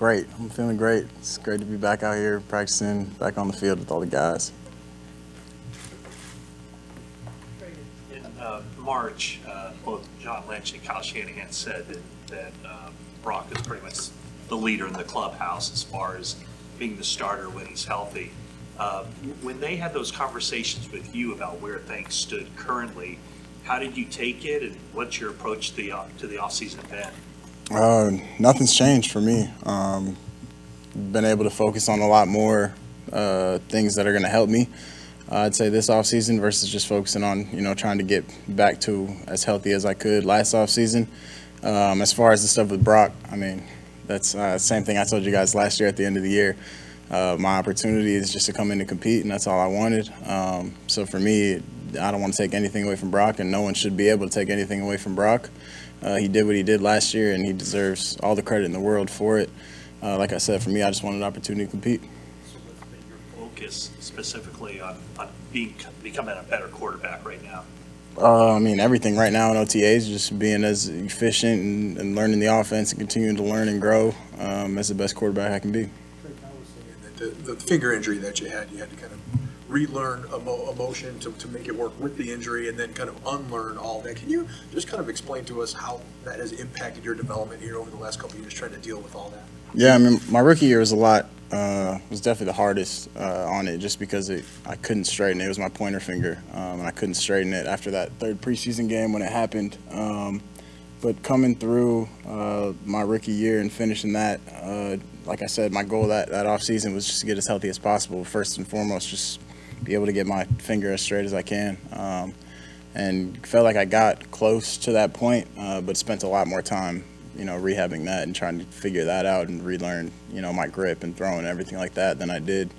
Great. I'm feeling great. It's great to be back out here practicing, back on the field with all the guys. In March, both John Lynch and Kyle Shanahan said that Brock is pretty much the leader in the clubhouse as far as being the starter when he's healthy. When they had those conversations with you about where things stood currently, how did you take it, and what's your approach to the offseason been? Nothing's changed for me. Been able to focus on a lot more things that are going to help me. I'd say this offseason versus just focusing on, trying to get back to as healthy as I could last offseason. As far as the stuff with Brock, I mean, that's the same thing I told you guys last year at the end of the year. My opportunity is just to come in and compete, and that's all I wanted. So for me, I don't want to take anything away from Brock, and no one should be able to take anything away from Brock. He did what he did last year, and he deserves all the credit in the world for it. Like I said, for me, I just wanted an opportunity to compete. So what's been your focus specifically on becoming a better quarterback right now? I mean, everything right now in OTAs, just being as efficient and learning the offense and continuing to learn and grow as the best quarterback I can be. The finger injury that you had to kind of relearn emotion to make it work with the injury, and then kind of unlearn all that. Can you just kind of explain to us how that has impacted your development here over the last couple of years, trying to deal with all that? Yeah, I mean, my rookie year was was definitely the hardest on it, just because I couldn't straighten it. It was my pointer finger, and I couldn't straighten it after that third preseason game when it happened. But coming through my rookie year and finishing that, like I said, my goal that offseason was just to get as healthy as possible. First and foremost, just be able to get my finger as straight as I can. And felt like I got close to that point, but spent a lot more time, rehabbing that and trying to figure that out and relearn, my grip and throwing and everything like that than I did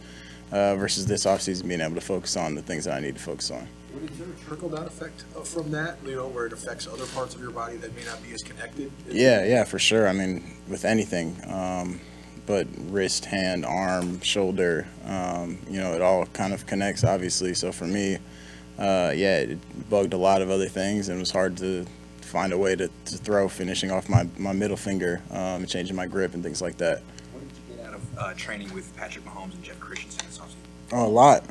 versus this offseason being able to focus on the things that I need to focus on. Is there a trickle-down effect from that, where it affects other parts of your body that may not be as connected? Yeah, for sure. I mean, with anything, but wrist, hand, arm, shoulder, it all kind of connects, obviously. So for me, it bugged a lot of other things, and it was hard to find a way to throw, finishing off my middle finger and changing my grip and things like that. What did you get out of training with Patrick Mahomes and Jeff Christensen this offseason? Oh, a lot.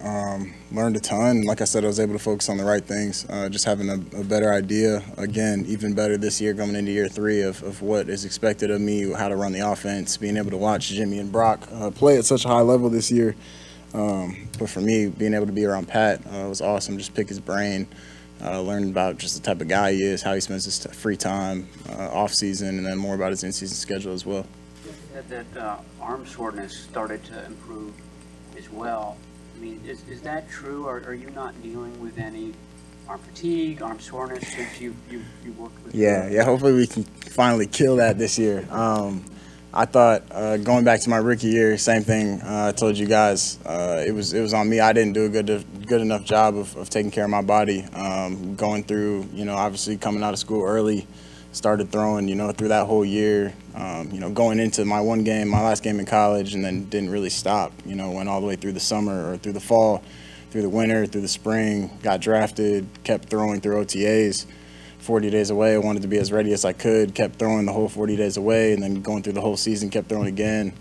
Learned a ton. Like I said, I was able to focus on the right things, just having a better idea. Again, even better this year going into year 3 of what is expected of me, how to run the offense, being able to watch Jimmy and Brock play at such a high level this year. But for me, being able to be around Pat was awesome. Just pick his brain, learn about just the type of guy he is, how he spends his free time off season, and then more about his in-season schedule as well. That arm soreness started to improve as well. I mean, is that true, or are you not dealing with any arm fatigue, arm soreness since you worked with? Yeah. Hopefully we can finally kill that this year. I thought going back to my rookie year, same thing. I told you guys it was on me. I didn't do a good enough job of taking care of my body. Going through, obviously coming out of school early, started throwing, through that whole year. Going into my last game in college, and then didn't really stop. Went all the way through the summer or through the fall, through the winter, through the spring. Got drafted, kept throwing through OTAs. 40 days away, I wanted to be as ready as I could, kept throwing the whole 40 days away, and then going through the whole season, kept throwing again.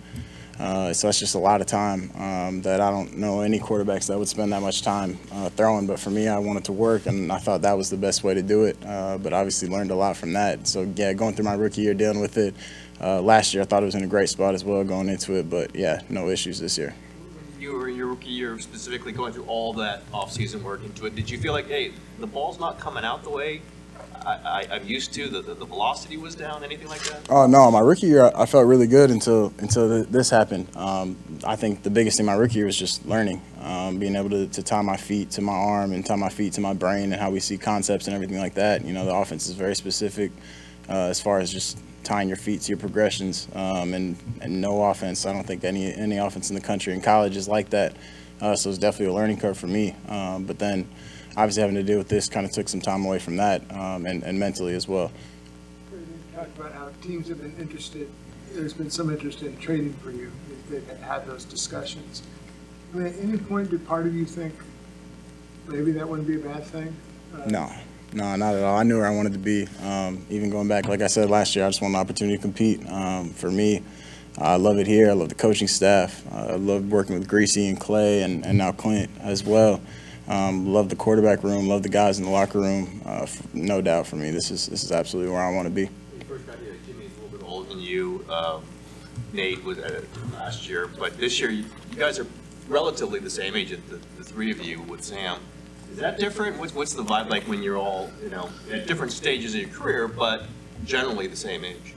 So that's just a lot of time that I don't know any quarterbacks that would spend that much time throwing. But for me, I wanted to work, and I thought that was the best way to do it. But obviously learned a lot from that. So, yeah, going through my rookie year, dealing with it. Last year, I thought it was in a great spot as well going into it. But, yeah, no issues this year. You were in your rookie year specifically going through all that offseason work into it. Did you feel like, hey, the ball's not coming out the way I'm used to, the velocity was down, anything like that? Oh, no, my rookie year, I felt really good until this happened. I think the biggest thing my rookie year was just learning, being able to tie my feet to my arm and tie my feet to my brain and how we see concepts and everything like that. The offense is very specific as far as just tying your feet to your progressions, and no offense, I don't think any offense in the country in college is like that. So it's definitely a learning curve for me. But then obviously having to deal with this kind of took some time away from that, and mentally as well. You talked about how teams have been interested. There's been some interest in trading for you. They've had those discussions. I mean, at any point did part of you think maybe that wouldn't be a bad thing? No, not at all. I knew where I wanted to be. Even going back, like I said last year, I just wanted an opportunity to compete. For me, I love it here. I love the coaching staff. I love working with Greasy and Clay and now Clint as well. Love the quarterback room. Love the guys in the locker room. No doubt for me, this is absolutely where I want to be. When you first got here, Jimmy's a little bit older than you. Nate was last year, but this year you guys are relatively the same age, the three of you with Sam. Is that different? What's the vibe like when you're all, at different stages of your career, but generally the same age?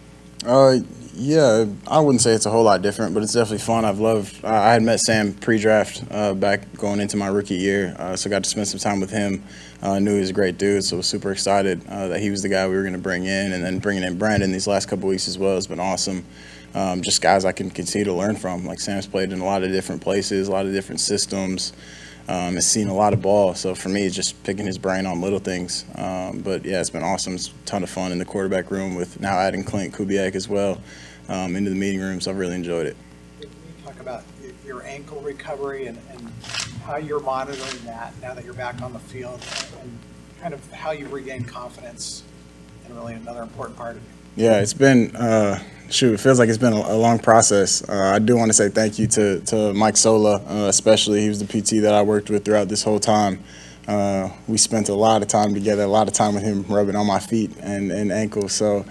Yeah, I wouldn't say it's a whole lot different, but it's definitely fun. I had met Sam pre-draft back going into my rookie year, so I got to spend some time with him. I knew he was a great dude, so I was super excited that he was the guy we were going to bring in, and then bringing in Brandon these last couple weeks as well has been awesome. Just guys I can continue to learn from. Like Sam's played in a lot of different places, a lot of different systems. Has seen a lot of ball, so for me, it's just picking his brain on little things. But yeah, it's been awesome. It's a ton of fun in the quarterback room with now adding Clint Kubiak as well into the meeting room, so I've really enjoyed it. Can you talk about your ankle recovery and how you're monitoring that now that you're back on the field, and kind of how you regain confidence and really another important part of it? Yeah, it's been it feels like it's been a long process. I do want to say thank you to Mike Sola, especially. He was the PT that I worked with throughout this whole time. We spent a lot of time together, a lot of time with him rubbing on my feet and ankles. So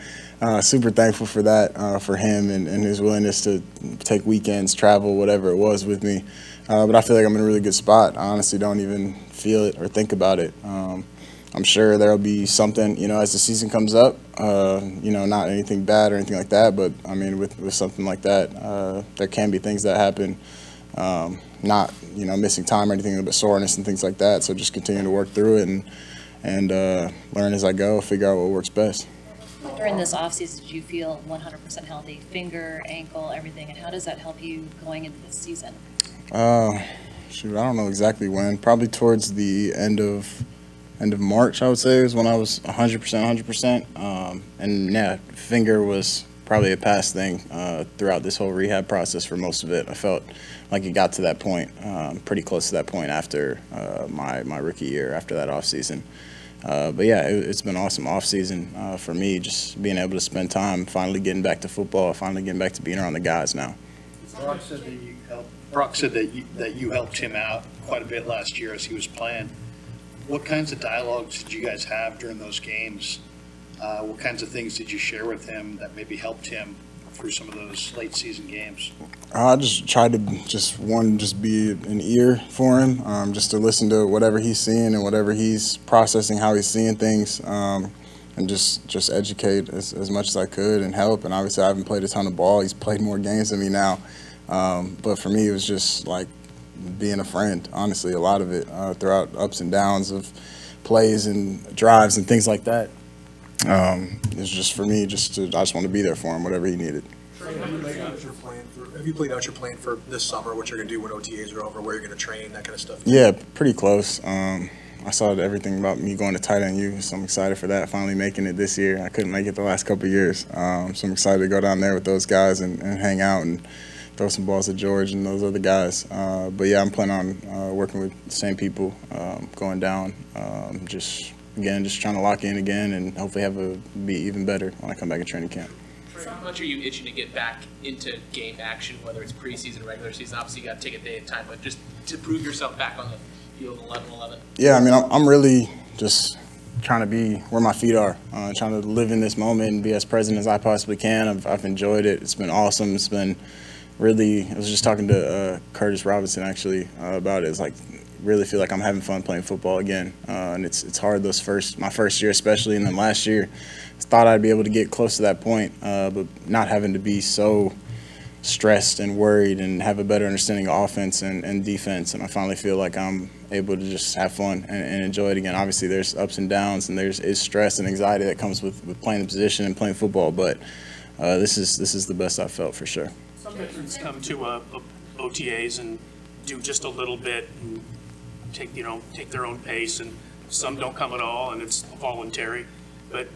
super thankful for that, for him and his willingness to take weekends, travel, whatever it was with me. But I feel like I'm in a really good spot. I honestly don't even feel it or think about it. I'm sure there'll be something, as the season comes up, not anything bad or anything like that, but I mean, with something like that, there can be things that happen, not, missing time or anything, but soreness and things like that. So just continue to work through it and learn as I go, figure out what works best. During this offseason, did you feel 100% healthy, finger, ankle, everything, and how does that help you going into this season? Shoot, I don't know exactly when, probably towards the end of March, I would say, was when I was 100%. And yeah, finger was probably a past thing throughout this whole rehab process for most of it. I felt like it got to that point, pretty close to that point after my rookie year, after that offseason. But yeah, it's been awesome offseason for me, just being able to spend time, finally getting back to football, finally getting back to being around the guys now. Brock said that you helped him out quite a bit last year as he was playing. What kinds of dialogues did you guys have during those games? What kinds of things did you share with him that maybe helped him through some of those late season games? I just tried to just be an ear for him, just to listen to whatever he's seeing and whatever he's processing, how he's seeing things, and just educate as much as I could and help. And obviously I haven't played a ton of ball. He's played more games than me now. But for me, it was just like being a friend, honestly, a lot of it, throughout ups and downs of plays and drives and things like that. It's just for me, I just want to be there for him, whatever he needed. Have you played out your plan for this summer, what you're going to do when OTAs are over, where you're going to train, that kind of stuff? Yeah, pretty close. I saw everything about me going to tight end U, so I'm excited for that, finally making it this year. I couldn't make it the last couple of years, so I'm excited to go down there with those guys and hang out and throw some balls at George and those other guys. But yeah, I'm planning on working with the same people, going down, just trying to lock in again and hopefully be even better when I come back in training camp. How much are you itching to get back into game action, whether it's preseason or regular season? Obviously, you got to take a day at a time, but just to prove yourself back on the field 11-11. Yeah, I mean, I'm really just trying to be where my feet are, trying to live in this moment and be as present as I possibly can. I've enjoyed it. It's been awesome. It's been really, I was just talking to Curtis Robinson actually about it. It's like, really feel like I'm having fun playing football again. And it's hard my first year especially, and then last year, I thought I'd be able to get close to that point, but not having to be so stressed and worried and have a better understanding of offense and defense. And I finally feel like I'm able to just have fun and enjoy it again. Obviously, there's ups and downs, and there's stress and anxiety that comes with playing the position and playing football, but this is the best I've felt for sure. Some veterans come to OTAs and do just a little bit and take their own pace, and some don't come at all, and it's voluntary. But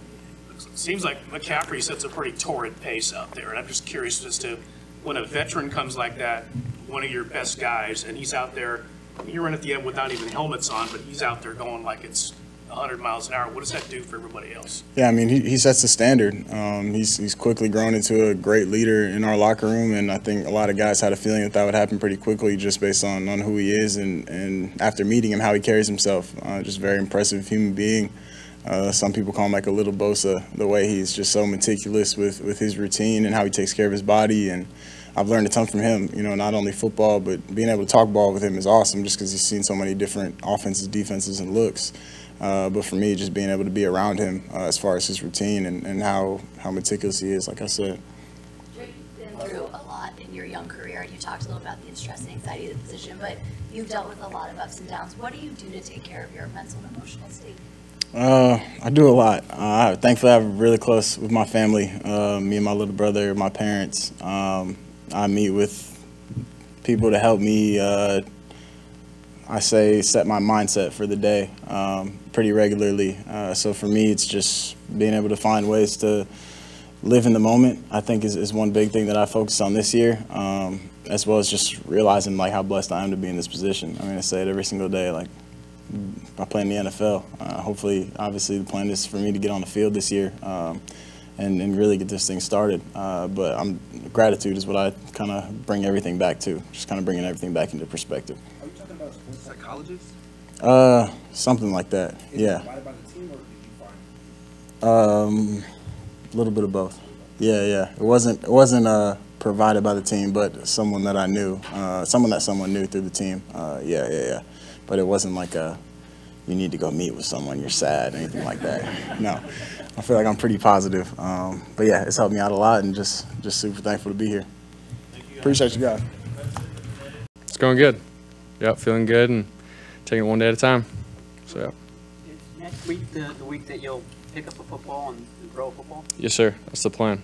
it seems like McCaffrey sets a pretty torrid pace out there, and I'm just curious as to when a veteran comes like that, one of your best guys, and he's out there, you run at the end without even helmets on, but he's out there going like it's 100 miles an hour. What does that do for everybody else? Yeah, I mean, he sets the standard. He's quickly grown into a great leader in our locker room, and I think a lot of guys had a feeling that would happen pretty quickly just based on who he is and after meeting him, how he carries himself. Just a very impressive human being. Some people call him like a little Bosa, the way he's just so meticulous with his routine and how he takes care of his body. And I've learned a ton from him, you know, not only football, but being able to talk ball with him is awesome just because he's seen so many different offenses, defenses, and looks. But for me, just being able to be around him as far as his routine and how meticulous he is, like I said. You've been through a lot in your young career, and you talked a little about the stress and anxiety of the position, but you've dealt with a lot of ups and downs. What do you do to take care of your mental and emotional state? I do a lot. Thankfully, I'm really close with my family, me and my little brother, my parents. I meet with people to help me, set my mindset for the day pretty regularly. So for me, it's just being able to find ways to live in the moment, I think is one big thing that I focus on this year, as well as just realizing like how blessed I am to be in this position. I mean, I say it every single day, like, I play in the NFL. Hopefully, obviously, the plan is for me to get on the field this year and really get this thing started. But gratitude is what I kind of bring everything back to, just kind of bringing everything back into perspective. Are you talking about sports psychologists? Something like that, yeah. Provided by the team, or did you find? A little bit of both. Yeah. It wasn't provided by the team, but someone that I knew, someone knew through the team. Yeah. But it wasn't like you need to go meet with someone, you're sad, anything like that. No, I feel like I'm pretty positive. But yeah, it's helped me out a lot, and just super thankful to be here. Appreciate you guys. It's going good. Yep, feeling good and taking it one day at a time. So yeah. Is next week the week that you'll pick up a football and throw a football? Yes, sir. That's the plan.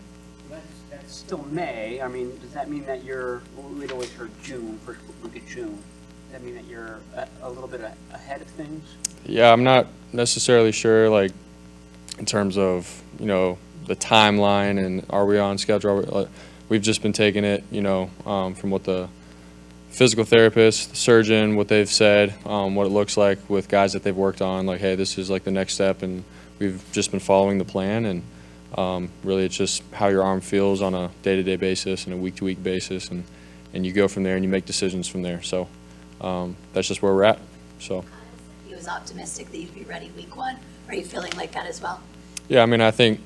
That's still May. I mean, does that mean that we'd always heard June, first week of June. Does that mean that you're a little bit ahead of things? Yeah, I'm not necessarily sure, like, in terms of, you know, the timeline and are we on schedule. We've just been taking it, you know, from what the physical therapist, the surgeon, what they've said, what it looks like with guys that they've worked on, like, hey, this is like the next step, and we've just been following the plan, and really it's just how your arm feels on a day-to-day basis and a week-to-week basis, and you go from there and you make decisions from there. So that's just where we're at. So He was optimistic that you'd be ready week one. Are you feeling like that as well? yeah, I mean, I think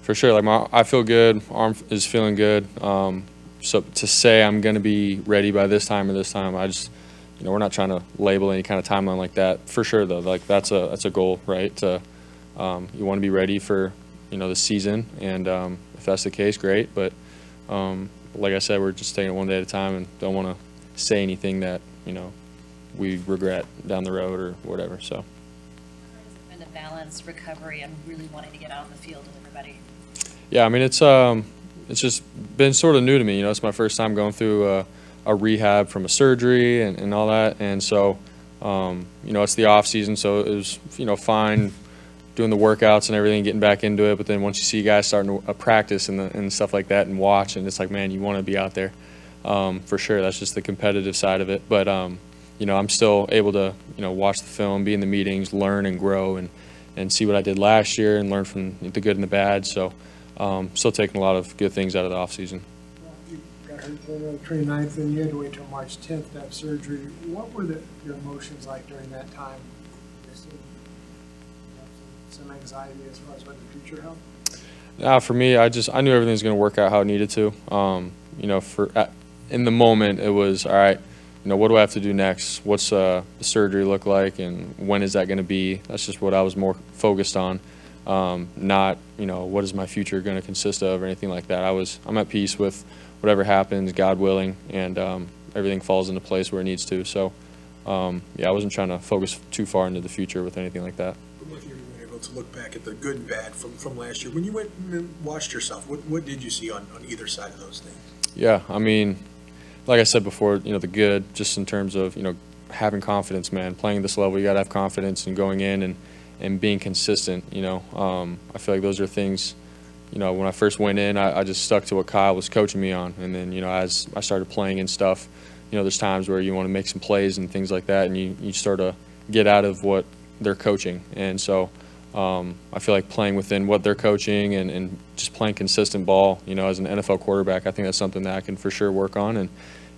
for sure, like, I feel good, arm is feeling good. So to say I'm going to be ready by this time or this time, I just, you know, we're not trying to label any kind of timeline like that. For sure, though, like that's a goal, right? You want to be ready for, you know, the season, and if that's the case, great. But like I said, we're just taking it one day at a time, and don't want to say anything that, you know, we regret down the road or whatever. So. And the balance, recovery, and really wanting to get out on the field with everybody. Yeah, I mean, it's just been sort of new to me. You know, it's my first time going through a rehab from a surgery and all that, and so you know, it's the off season, so it was, you know, fine doing the workouts and everything, getting back into it. But then once you see guys starting to practice and stuff like that and watch, and it's like, man, you want to be out there for sure. That's just the competitive side of it. But you know, I'm still able to, you know, watch the film, be in the meetings, learn and grow, and see what I did last year and learn from the good and the bad. So still taking a lot of good things out of the off season. You got hurt the 29th, and you had to wait till March 10th to have surgery. What were your emotions like during that time? Some anxiety as far as what the future held? For me, I knew everything was going to work out how it needed to. You know, in the moment, it was, all right, you know, what do I have to do next? What's the surgery look like, and when is that going to be? That's just what I was more focused on. Not, you know, what is my future going to consist of or anything like that. I'm at peace with whatever happens, God willing, and everything falls into place where it needs to. So, yeah, I wasn't trying to focus too far into the future with anything like that. If you were able to look back at the good and bad from last year, when you went and watched yourself, what did you see on either side of those things? Yeah, I mean, like I said before, you know, the good, just in terms of, you know, having confidence, man. Playing at this level, you got to have confidence and going in and being consistent, you know. I feel like those are things, you know, when I first went in, I just stuck to what Kyle was coaching me on. And then, you know, as I started playing and stuff, you know, there's times where you want to make some plays and things like that, and you start to get out of what their coaching. And so I feel like playing within what they're coaching and just playing consistent ball, you know, as an NFL quarterback, I think that's something that I can for sure work on.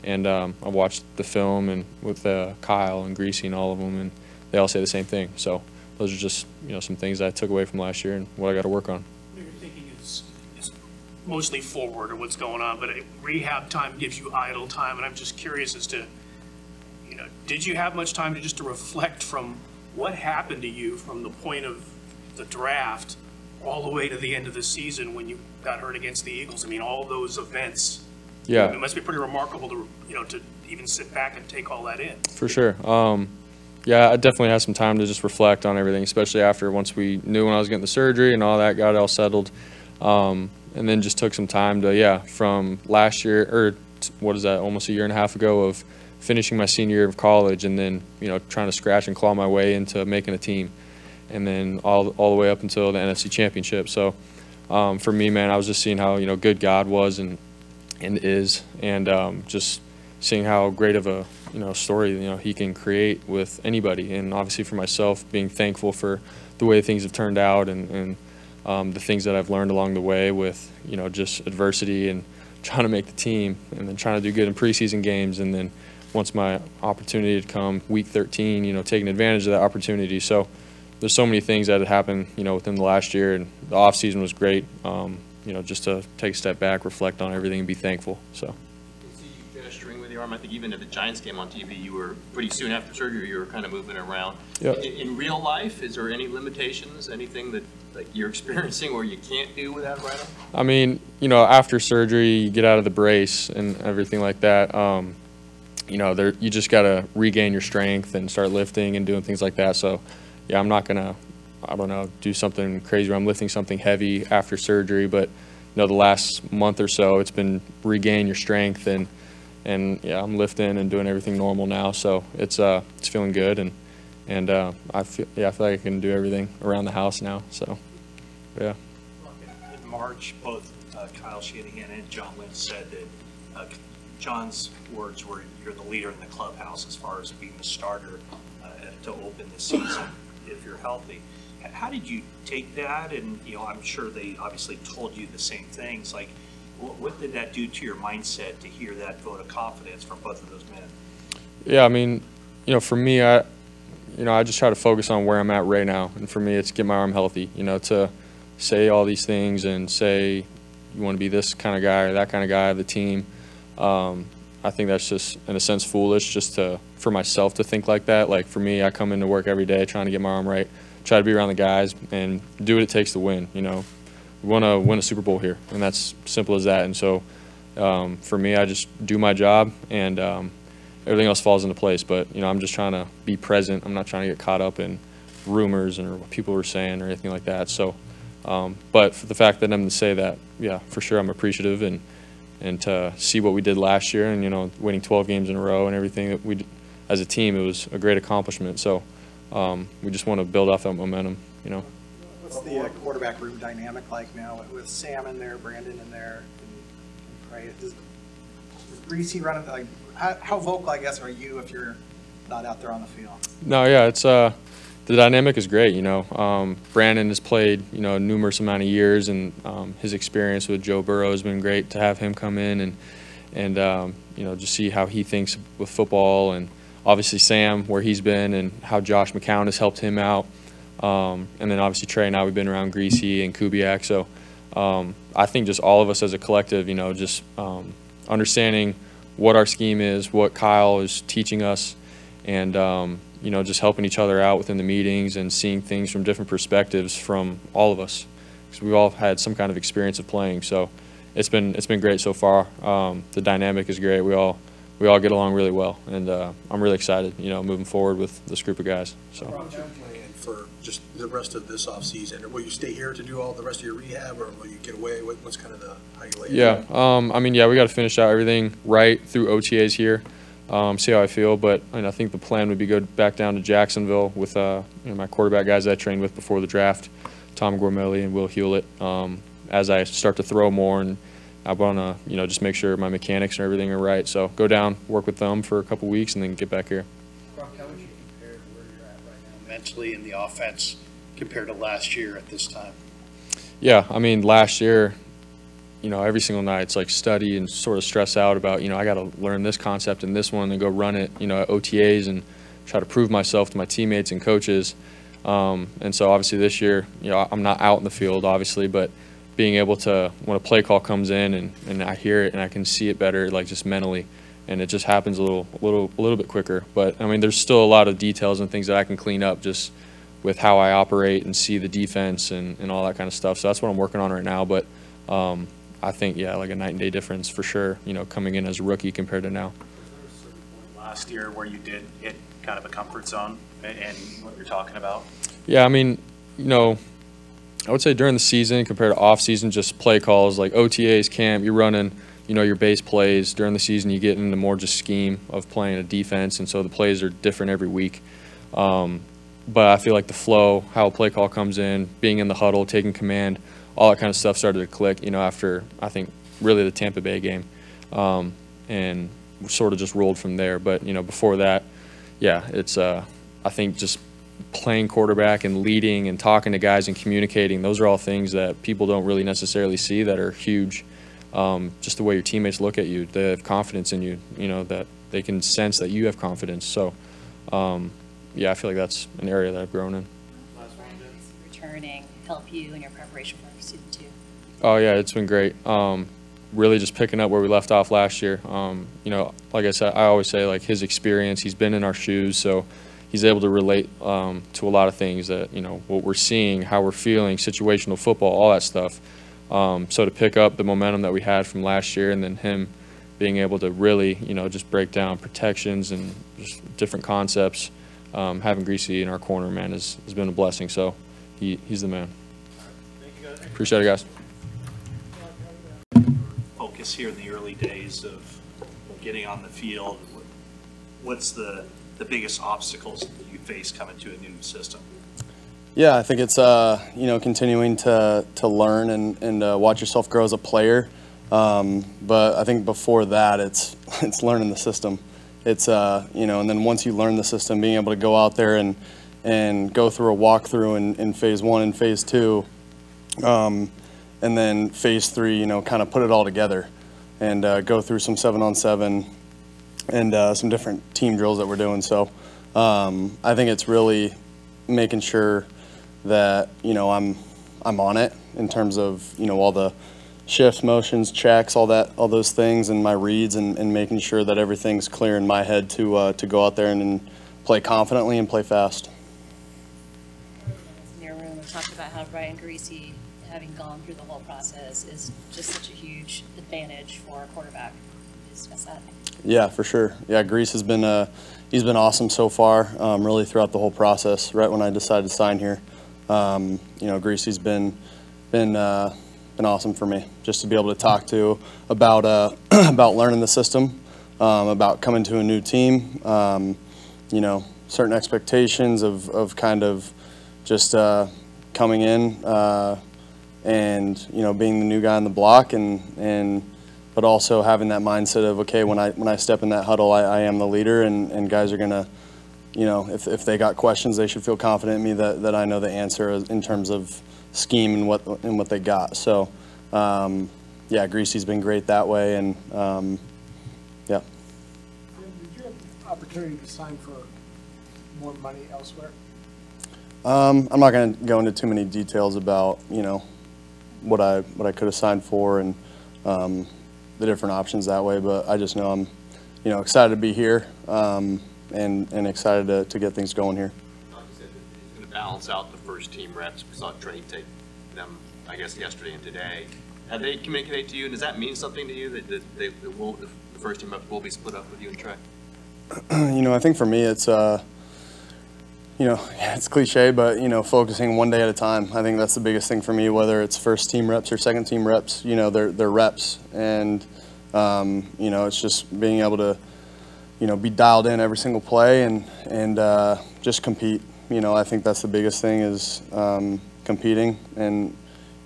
And I watched the film and with Kyle and Greasy and all of them, and they all say the same thing. So those are just, you know, some things I took away from last year and what I got to work on. Your thinking is mostly forward or what's going on, but rehab time gives you idle time, and I'm just curious as to, you know, did you have much time to reflect from what happened to you from the point of the draft all the way to the end of the season when you got hurt against the Eagles? I mean, all those events. Yeah. It must be pretty remarkable to, you know, to even sit back and take all that in. For sure. Yeah, I definitely had some time to just reflect on everything, especially after once we knew when I was getting the surgery and all that, got it all settled. And then just took some time to, yeah, from last year, or what is that, almost a year and a half ago, of finishing my senior year of college and then, you know, trying to scratch and claw my way into making a team. And then all the way up until the NFC Championship. So for me, man, I was just seeing how, you know, good God was and is, and just seeing how great of a, you know, story, you know, he can create with anybody. And obviously for myself, being thankful for the way things have turned out and the things that I've learned along the way with, you know, just adversity and trying to make the team and then trying to do good in preseason games. And then once my opportunity had come, week 13, you know, taking advantage of that opportunity. So there's so many things that had happened, you know, within the last year, and the off season was great. You know, just to take a step back, reflect on everything, and be thankful. So. See you gesturing with your arm. I think even at the Giants game on TV, you were pretty soon after surgery. You were kind of moving around. Yep. In real life, is there any limitations? Anything that like you're experiencing or you can't do with that right arm? I mean, you know, after surgery, you get out of the brace and everything like that. You know, you just got to regain your strength and start lifting and doing things like that. So, yeah, I'm not gonna, I don't know, do something crazy where I'm lifting something heavy after surgery, but you know, the last month or so, it's been regain your strength and yeah, I'm lifting and doing everything normal now. So it's feeling good and I feel like I can do everything around the house now. So yeah. In March, both Kyle Shanahan and John Lynch said that John's words were, "You're the leader in the clubhouse as far as being the starter to open the season if you're healthy." How did you take that? And, you know, I'm sure they obviously told you the same things. Like, what did that do to your mindset to hear that vote of confidence from both of those men? Yeah, I mean, you know, for me, I just try to focus on where I'm at right now. And for me, it's get my arm healthy, you know, to say all these things and say you want to be this kind of guy or that kind of guy of the team. I think that's just, in a sense, foolish just for myself to think like that. Like, for me, I come into work every day trying to get my arm right, try to be around the guys, and do what it takes to win, you know. We want to win a Super Bowl here, and that's simple as that. And so for me, I just do my job, and everything else falls into place. But, you know, I'm just trying to be present. I'm not trying to get caught up in rumors or what people were saying or anything like that. So, but for the fact that I'm going to say that, yeah, for sure I'm appreciative, and to see what we did last year and, you know, winning 12 games in a row and everything that we did as a team, it was a great accomplishment. So we just want to build off that momentum, you know. What's the quarterback room dynamic like now with Sam in there, Brandon in there, and Trey? Does Greasy running, like, how vocal, I guess, are you if you're not out there on the field? No, yeah, it's the dynamic is great, you know. Brandon has played, you know, a numerous amount of years, and his experience with Joe Burrow has been great to have him come in and you know, just see how he thinks with football, and obviously Sam, where he's been, and how Josh McCown has helped him out. And then obviously Trey and I, we've been around Greasy and Kubiak. So I think just all of us as a collective, you know, just understanding what our scheme is, what Kyle is teaching us, and, you know, just helping each other out within the meetings and seeing things from different perspectives from all of us, because we've all had some kind of experience of playing. So it's been great so far. The dynamic is great. We all get along really well, and I'm really excited, you know, moving forward with this group of guys. So. For just the rest of this off season, will you stay here to do all the rest of your rehab, or will you get away? What's kind of how you lay it? Yeah, I mean, yeah, we got to finish out everything right through OTAs here. See how I feel, but I think the plan would be go back down to Jacksonville with you know, my quarterback guys I trained with before the draft, Tom Gormelli and Will Hewlett. As I start to throw more, and I want to, you know, just make sure my mechanics and everything are right. So go down, work with them for a couple weeks, and then get back here. Brock, how would you compare where you're at right now mentally in the offense compared to last year at this time? Yeah, I mean, last year, you know, every single night it's like study and sort of stress out about, you know, I got to learn this concept and this one and go run it, you know, at OTAs and try to prove myself to my teammates and coaches. And so obviously this year, you know, I'm not out in the field, obviously, but being able to, when a play call comes in and I hear it and I can see it better, like just mentally, and it just happens a little bit quicker. But I mean, there's still a lot of details and things that I can clean up just with how I operate and see the defense and all that kind of stuff. So that's what I'm working on right now. But I think, yeah, like a night and day difference for sure, you know, coming in as a rookie compared to now. Last year where you did hit kind of a comfort zone and what you're talking about? Yeah, I mean, you know, I would say during the season compared to off season, just play calls like OTAs, camp, you're running, you know, your base plays. During the season, you get into more just scheme of playing a defense, and so the plays are different every week. But I feel like the flow, how a play call comes in, being in the huddle, taking command, all that kind of stuff started to click, you know, after I think really the Tampa Bay game, and sort of just rolled from there. But, you know, before that, yeah, it's I think just playing quarterback and leading and talking to guys and communicating, those are all things that people don't really necessarily see that are huge. Just the way your teammates look at you, they have confidence in you, you know, that they can sense that you have confidence. So, yeah, I feel like that's an area that I've grown in. Returning help you in your preparation for season 2? Oh, yeah, it's been great. Really just picking up where we left off last year. You know, like I said, I always say, like, his experience, he's been in our shoes, so he's able to relate to a lot of things that, you know, what we're seeing, how we're feeling, situational football, all that stuff. So to pick up the momentum that we had from last year and then him being able to really, you know, just break down protections and just different concepts, having Greasy in our corner, man, has been a blessing. So he's the man. Appreciate it, guys. Focus here in the early days of getting on the field. What's the biggest obstacles that you face coming to a new system? Yeah, I think it's you know, continuing to learn and watch yourself grow as a player. But I think before that, it's learning the system. It's you know, and then once you learn the system, being able to go out there and go through a walkthrough in phase 1 and phase 2, and then phase 3, you know, kind of put it all together and go through some 7-on-7 and some different team drills that we're doing. So I think it's really making sure that, you know, I'm on it in terms of, you know, all the shifts, motions, checks, all those things, and my reads, and making sure that everything's clear in my head to go out there and play confidently and play fast. In your room, we talked about how Brian Greasy, having gone through the whole process, is just such a huge advantage for a quarterback. Discuss that. Yeah, for sure. Yeah, Grease has been he's been awesome so far, really throughout the whole process. Right when I decided to sign here, you know, Greasy's been awesome for me, just to be able to talk to about about learning the system, about coming to a new team, you know, certain expectations of kind of just coming in and, you know, being the new guy on the block, and but also having that mindset of, okay, when I step in that huddle, I am the leader, and guys are gonna, you know, if they got questions, they should feel confident in me that I know the answer in terms of scheme and what they got. So yeah, Greasy's been great that way, and yeah. Did you have opportunity to sign for more money elsewhere? I'm not going to go into too many details about, you know, what I could have signed for and the different options that way, but I just know I'm, you know, excited to be here and excited to get things going here. Like you said, it's going to balance out the first team reps. We saw Trey take them, I guess, yesterday and today. Have they communicated to you, and does that mean something to you that the first team reps will be split up with you and Trey? You know, I think for me it's, you know, it's cliche, but, you know, focusing one day at a time. I think that's the biggest thing for me, whether it's first team reps or second team reps. You know, they're reps, and you know, it's just being able to, you know, be dialed in every single play and just compete. You know, I think that's the biggest thing is competing, and,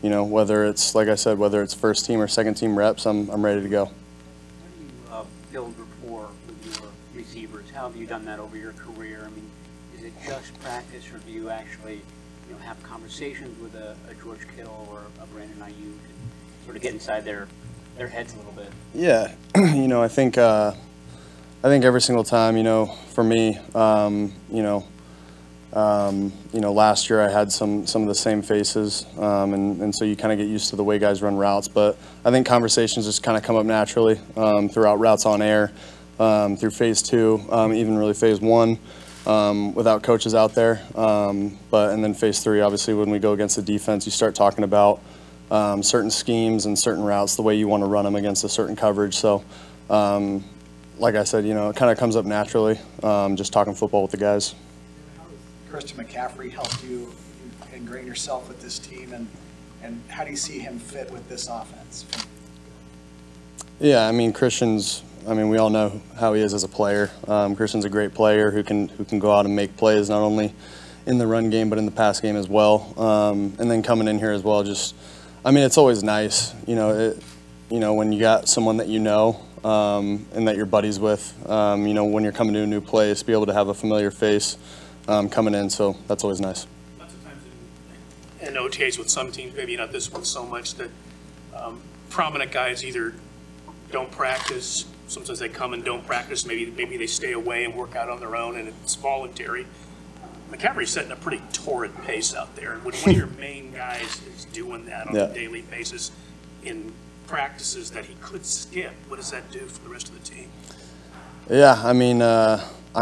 you know, whether it's, like I said, whether it's first team or second team reps, I'm ready to go. How do you build rapport with your receivers? How have you done that over your career? I mean, is it just practice, or do you actually, have conversations with a George Kittle or a Brandon Ayuk and sort of get inside their heads a little bit? Yeah, I think every single time, for me, last year I had some of the same faces, and so you kind of get used to the way guys run routes. But I think conversations just kind of come up naturally throughout routes on air, through phase 2, even really phase 1, without coaches out there. And then phase 3, obviously, when we go against the defense, you start talking about certain schemes and certain routes, the way you want to run them against a certain coverage. So, like I said, it kind of comes up naturally, just talking football with the guys. Christian McCaffrey helped you ingrain yourself with this team, and how do you see him fit with this offense? Yeah, we all know how he is as a player. Christian's a great player who can go out and make plays, not only in the run game but in the pass game as well. And then coming in here as well, it's always nice, when you got someone that and that you're buddies with, when you're coming to a new place, be able to have a familiar face coming in, so that's always nice. Lots of times in OTAs with some teams, maybe not this one so much, that prominent guys either don't practice, sometimes they come and don't practice, maybe they stay away and work out on their own and it's voluntary. McCaffrey's setting a pretty torrid pace out there, and when one of your main guys is doing that on a daily basis in practices that he could skip, what does that do for the rest of the team? Yeah, I'm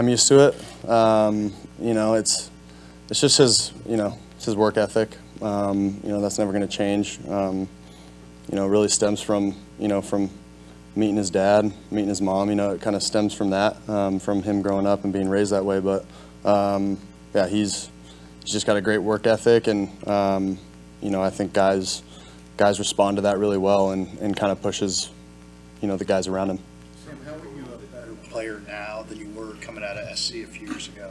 used to it. It's just his work ethic. That's never going to change. Really stems from meeting his dad, meeting his mom. It kind of stems from that, from him growing up and being raised that way. But yeah, he's just got a great work ethic, and I think guys respond to that really well, and kind of pushes the guys around him. Sam, how are you a better player now than you were coming out of SC a few years ago?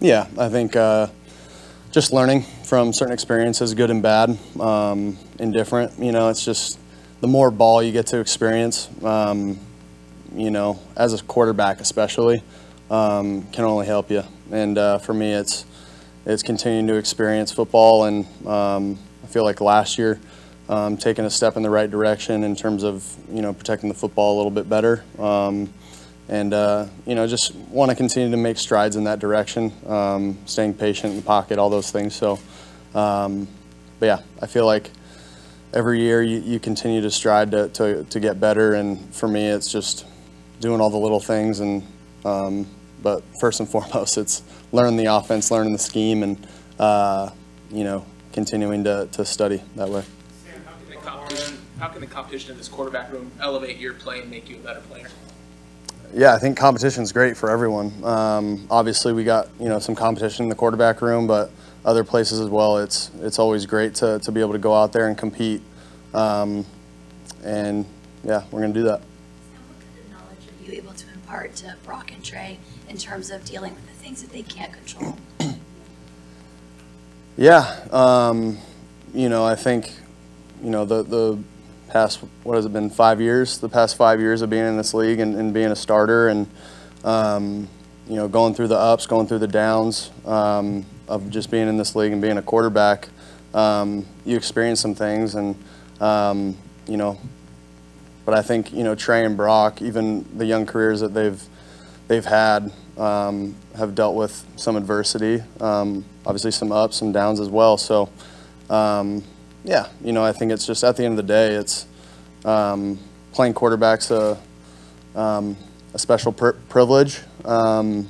Yeah, I think just learning from certain experiences, good and bad, indifferent. It's just the more ball you get to experience, as a quarterback especially, can only help you. And for me, it's continuing to experience football, and I feel like last year, taking a step in the right direction in terms of protecting the football a little bit better, just want to continue to make strides in that direction, staying patient in the pocket, all those things. So, but yeah, I feel like every year you continue to strive to get better, and for me, it's just doing all the little things, and but first and foremost, it's learning the offense, learning the scheme, and continuing to study that way. How can the competition in this quarterback room elevate your play and make you a better player? Yeah, I think competition's great for everyone. Obviously, we got some competition in the quarterback room, but other places as well. It's always great to be able to go out there and compete, and yeah, we're going to do that. What kind of knowledge are you able to impart to Brock and Trey in terms of dealing with the things that they can't control? Yeah, I think the past, what has it been, 5 years? The past 5 years of being in this league and being a starter, and going through the ups, going through the downs of just being in this league and being a quarterback, you experience some things, and but I think Trey and Brock, even the young careers that they've had, have dealt with some adversity, obviously some ups and downs as well. So. Yeah, I think it's just at the end of the day, it's playing quarterback's a special privilege, and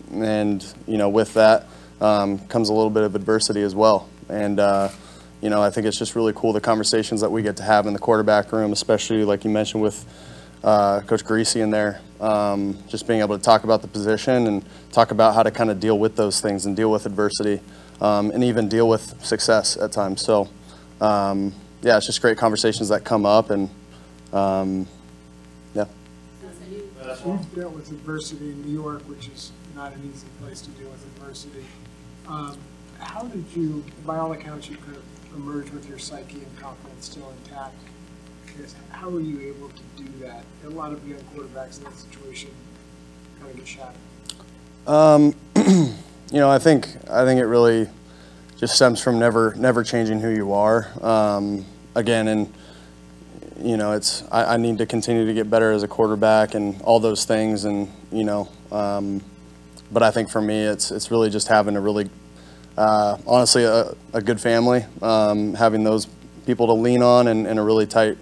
with that comes a little bit of adversity as well. And I think it's just really cool, the conversations that we get to have in the quarterback room, especially like you mentioned with Coach Greasy in there, just being able to talk about the position and talk about how to kind of deal with those things and deal with adversity, and even deal with success at times. So. Yeah, it's just great conversations that come up, and yeah. You've dealt with adversity in New York, which is not an easy place to deal with adversity. How did you, by all accounts, you kind of emerge with your psyche and confidence still intact? How were you able to do that? A lot of young quarterbacks in that situation kind of get shattered. know, I think it really just stems from never changing who you are. Again, and you know, I need to continue to get better as a quarterback and all those things, and you know, but I think for me, it's really just having a really, honestly, a good family, having those people to lean on, and a really tight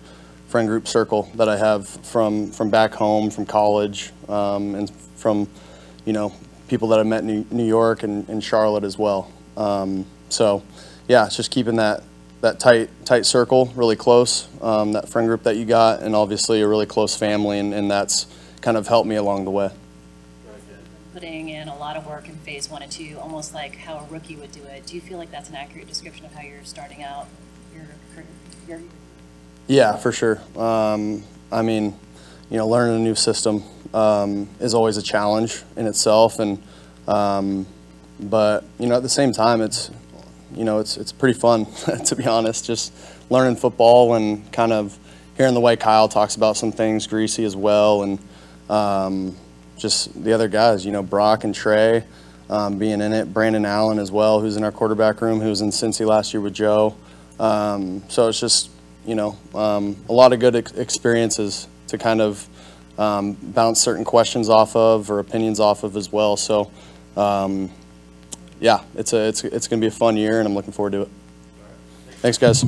friend group circle that I have from back home, from college, and from, you know, people that I met in New York and Charlotte as well. So, yeah, it's just keeping that tight circle really close, that friend group that you got, and obviously a really close family, and that's kind of helped me along the way. Putting in a lot of work in phase 1 and 2, almost like how a rookie would do it. Do you feel like that's an accurate description of how you're starting out your career? Yeah, for sure. I mean, you know, learning a new system is always a challenge in itself, and but you know, at the same time, it's pretty fun to be honest. Just learning football and kind of hearing the way Kyle talks about some things, Greasy as well, and just the other guys, you know, Brock and Trey being in it, Brandon Allen as well, who's in our quarterback room, who was in Cincy last year with Joe. So it's just, you know, a lot of good experiences to kind of bounce certain questions off of or opinions off of as well. So, yeah, it's going to be a fun year, and I'm looking forward to it. Thanks, guys.